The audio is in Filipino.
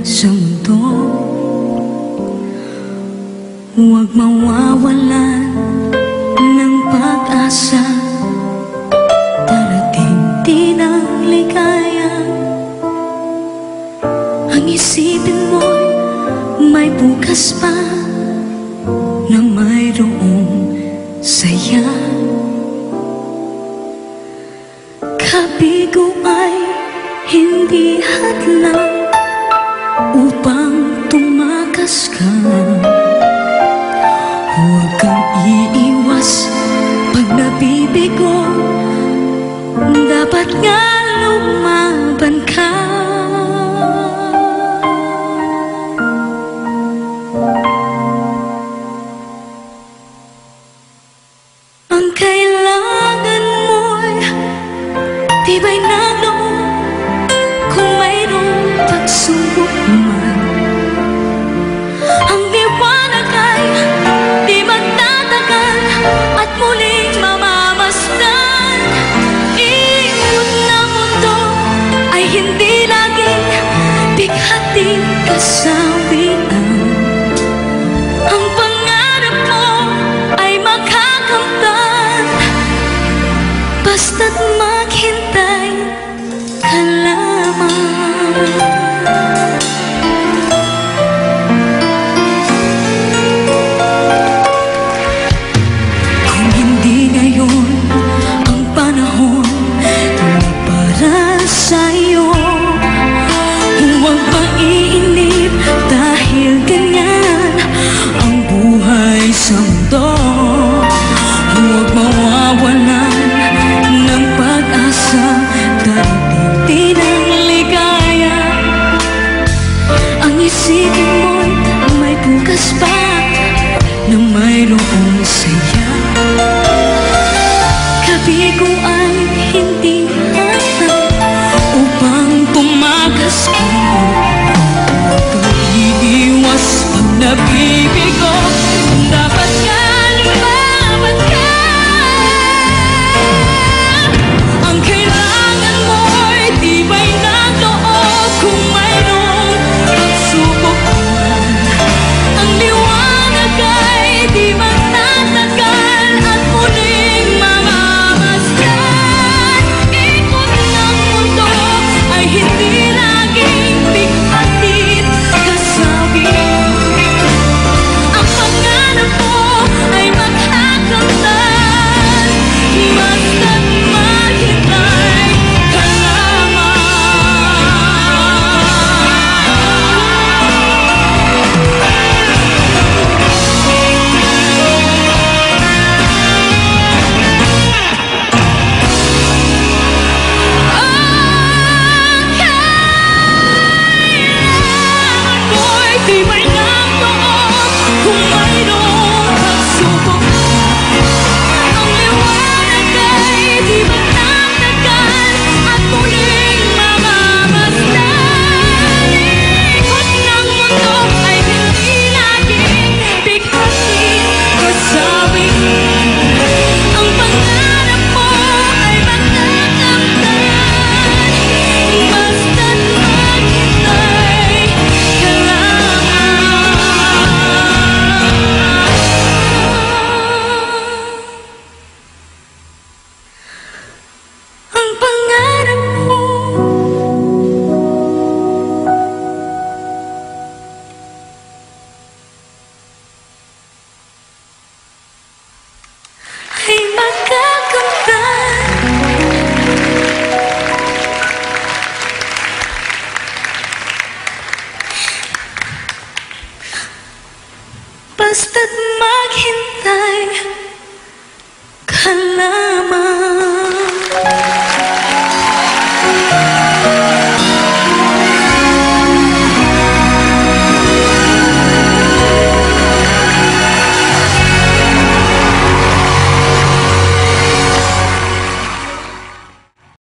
sa mundo. Huwag mawawalan ng pag-asa, darating din ang ligaya. Ang isipin mo'y may bukas pa, na mayroong saya. Kabigo ay hindi hadlang upang tumakas ka. Huwag kang iiwas pag nabibigo, dapat nga lumaban ka. Ang kailangan mo'y tibay na loob, kung mayroong pagsubok man. Ang liwanag ay di magtatagal at muling mamamasdan. Ikot na mundo ay hindi laging bighating kasawian. Ang pangarap mo ay makakamtan, basta't maghintay ka lamang. Kung hindi ngayon ang panahon na para sa'yo, huwag maiinip dahil ganyan ang buhay sa mundo. Huwag mawawalan ng pag-asa, darating din ang ligaya. Ang isipin mo'y may bukas pa, na mayroong saya. Kabigo ay hindi hadlang upang tumakas ka. Huwag kang iiwas pag nabibigo, dapat nga lumaban ka. Ang kailangan mo'y tibay na loob, kung mayroong pagsubok man. Ang liwanag ay di magtatagal at muling mamamasdan. Ikot ng mundo ay hindi laging bighatin kasawian. Ang pangarap mo ay makakamtan, basta't maghintay ka mo'y tibay ng loob, kung mayroong pagsubok man. Ang liwanag ay di magtatagal at muling mamamasdan. Ikot ng mundo ay hindi laging bighating kasawian. Ang pangarap mo ay makakamtan, basta't maghintay ka lamang. Ang pangarap mo ay makakamtan, basta't maghintay ka lang.